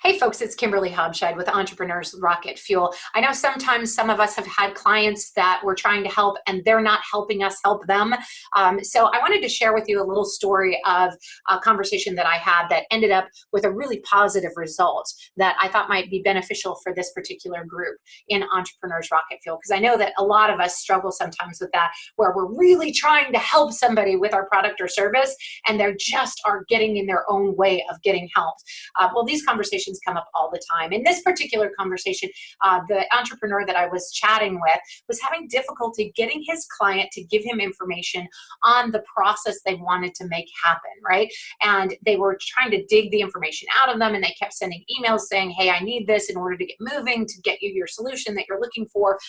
Hey folks, it's Kimberly Hobscheid with Entrepreneurs Rocket Fuel. I know sometimes some of us have had clients that we're trying to help and they're not helping us help them. So I wanted to share with you a little story of a conversation that I had that ended up with a really positive result that I thought might be beneficial for this particular group in Entrepreneurs Rocket Fuel. Because I know that a lot of us struggle sometimes with that, where we're really trying to help somebody with our product or service and they're just are getting in their own way of getting helped. Well, these conversations come up all the time. In this particular conversation, the entrepreneur that I was chatting with was having difficulty getting his client to give him information on the process they wanted to make happen, right? And they were trying to dig the information out of them, and they kept sending emails saying, hey, I need this in order to get moving, to get you your solution that you're looking for,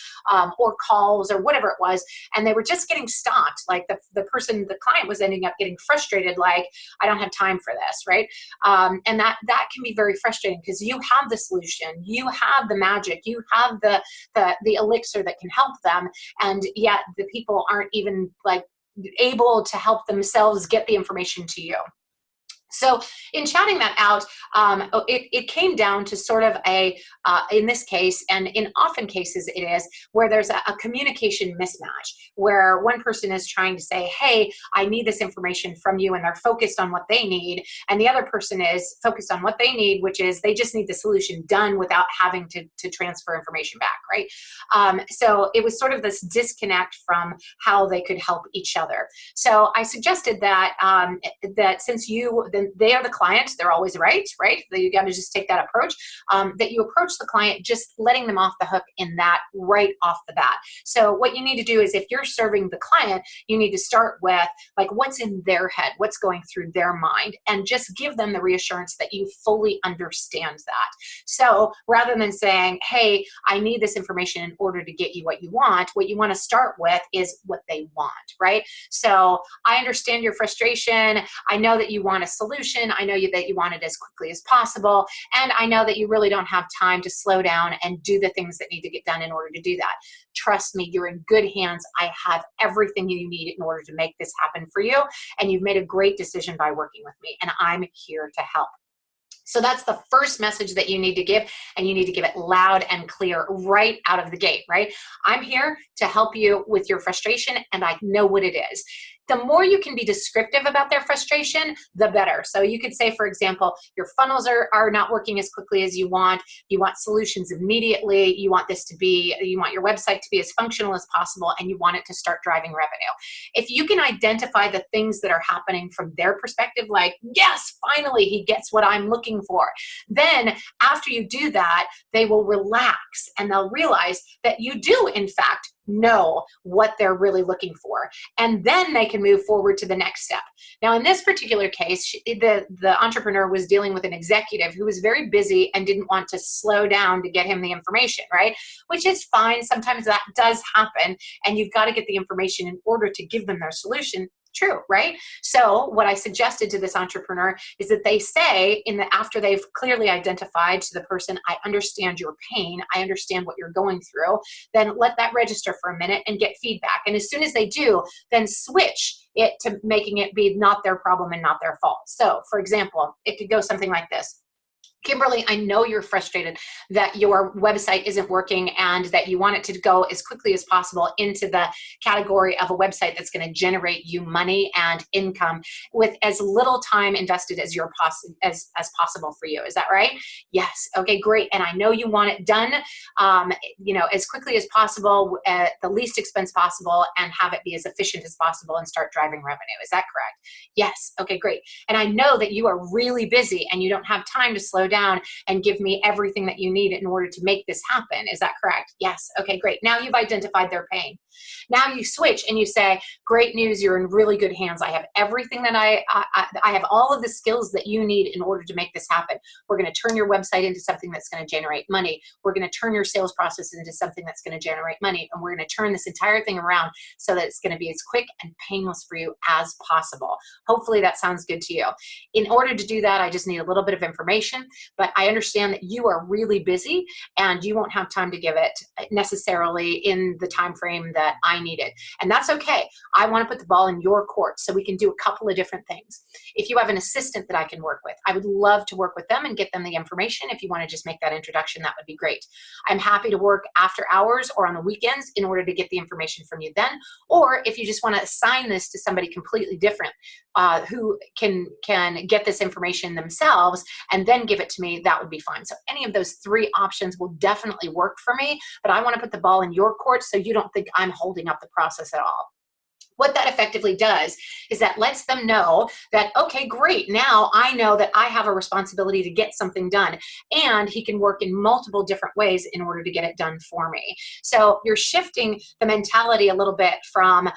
or calls or whatever it was. And they were just getting stopped. Like the client was ending up getting frustrated, like, I don't have time for this, right? And that can be very frustrating because you have the solution, you have the magic, you have the elixir that can help them, and yet the people aren't even like able to help themselves get the information to you. So in chatting that out, it came down to sort of in this case, and in often cases it is, where there's a communication mismatch, where one person is trying to say, hey, I need this information from you, and they're focused on what they need, and the other person is focused on what they need, which is they just need the solution done without having to transfer information back, right? So it was sort of this disconnect from how they could help each other. So I suggested that that since they are the client, they're always right? That you got to just take that approach, that you approach the client just letting them off the hook in that right off the bat. So what you need to do is, if you're serving the client, you need to start with like what's in their head, what's going through their mind, and just give them the reassurance that you fully understand that. So rather than saying, hey, I need this information in order to get you what you want to start with is what they want, right? So I understand your frustration. I know that you want a solution. I know that you want it as quickly as possible. And I know that you really don't have time to slow down and do the things that need to get done in order to do that. Trust me, you're in good hands. I have everything you need in order to make this happen for you. And you've made a great decision by working with me, and I'm here to help. So that's the first message that you need to give, and you need to give it loud and clear right out of the gate, right? I'm here to help you with your frustration, and I know what it is. The more you can be descriptive about their frustration, the better. So you could say, for example, your funnels are not working as quickly as you want solutions immediately, you want your website to be as functional as possible, and you want it to start driving revenue. If you can identify the things that are happening from their perspective, like, yes, finally he gets what I'm looking for, then after you do that, they will relax and they'll realize that you do, in fact, know what they're really looking for, and then they can move forward to the next step. Now, in this particular case, the entrepreneur was dealing with an executive who was very busy and didn't want to slow down to get him the information, right? Which is fine. Sometimes that does happen, and you've got to get the information in order to give them their solution. True, right? So what I suggested to this entrepreneur is that they say, after they've clearly identified to the person, I understand your pain, I understand what you're going through, then let that register for a minute and get feedback. And as soon as they do, then switch it to making it be not their problem and not their fault. So for example, it could go something like this. Kimberly, I know you're frustrated that your website isn't working and that you want it to go as quickly as possible into the category of a website that's going to generate you money and income with as little time invested as possible for you. Is that right? Yes. Okay, great. And I know you want it done, as quickly as possible, at the least expense possible, and have it be as efficient as possible and start driving revenue. Is that correct? Yes. Okay, great. And I know that you are really busy and you don't have time to slow down and give me everything that you need in order to make this happen. Is that correct? Yes. Okay, great. Now you've identified their pain. Now you switch and you say, great news, you're in really good hands. I have everything that I have all of the skills that you need in order to make this happen. We're going to turn your website into something that's going to generate money. We're going to turn your sales process into something that's going to generate money. And we're going to turn this entire thing around so that it's going to be as quick and painless for you as possible. Hopefully that sounds good to you. In order to do that, I just need a little bit of information, but I understand that you are really busy and you won't have time to give it necessarily in the time frame that that I needed. And that's okay. I want to put the ball in your court so we can do a couple of different things. If you have an assistant that I can work with, I would love to work with them and get them the information. If you want to just make that introduction, that would be great. I'm happy to work after hours or on the weekends in order to get the information from you then. Or if you just want to assign this to somebody completely different who can get this information themselves and then give it to me, that would be fine. So any of those three options will definitely work for me, but I want to put the ball in your court so you don't think I'm holding up the process at all. What that effectively does is that lets them know that, okay, great, now I know that I have a responsibility to get something done, and he can work in multiple different ways in order to get it done for me. So you're shifting the mentality a little bit from,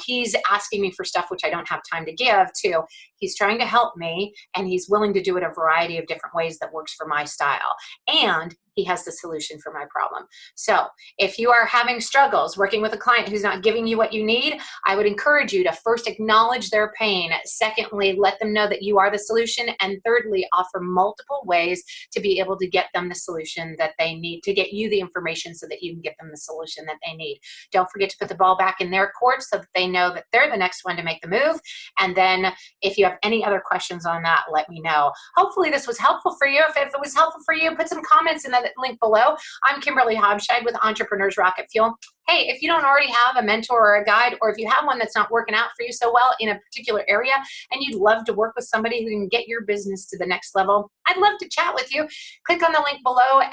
he's asking me for stuff which I don't have time to give, to he's trying to help me and he's willing to do it a variety of different ways that works for my style. And he has the solution for my problem. So if you are having struggles working with a client who's not giving you what you need, I would encourage you to first acknowledge their pain. Secondly, let them know that you are the solution. And thirdly, offer multiple ways to be able to get them the solution that they need, to get you the information so that you can get them the solution that they need. Don't forget to put the ball back in their court so that they know that they're the next one to make the move. And then if you have any other questions on that, let me know. Hopefully this was helpful for you. If it was helpful for you, put some comments in the link below. I'm Kimberly Hobscheid with Entrepreneurs Rocket Fuel. Hey, if you don't already have a mentor or a guide, or if you have one that's not working out for you so well in a particular area and you'd love to work with somebody who can get your business to the next level, I'd love to chat with you. Click on the link below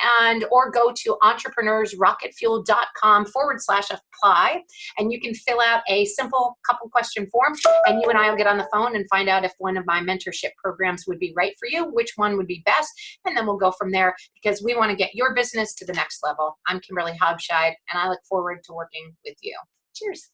or go to entrepreneursrocketfuel.com/apply, and you can fill out a simple couple question form, and you and I will get on the phone and find out if one of my mentorship programs would be right for you, which one would be best, and then we'll go from there, because we want to get your business to the next level. I'm Kimberly Hobscheid, and I look forward to working with you. Cheers.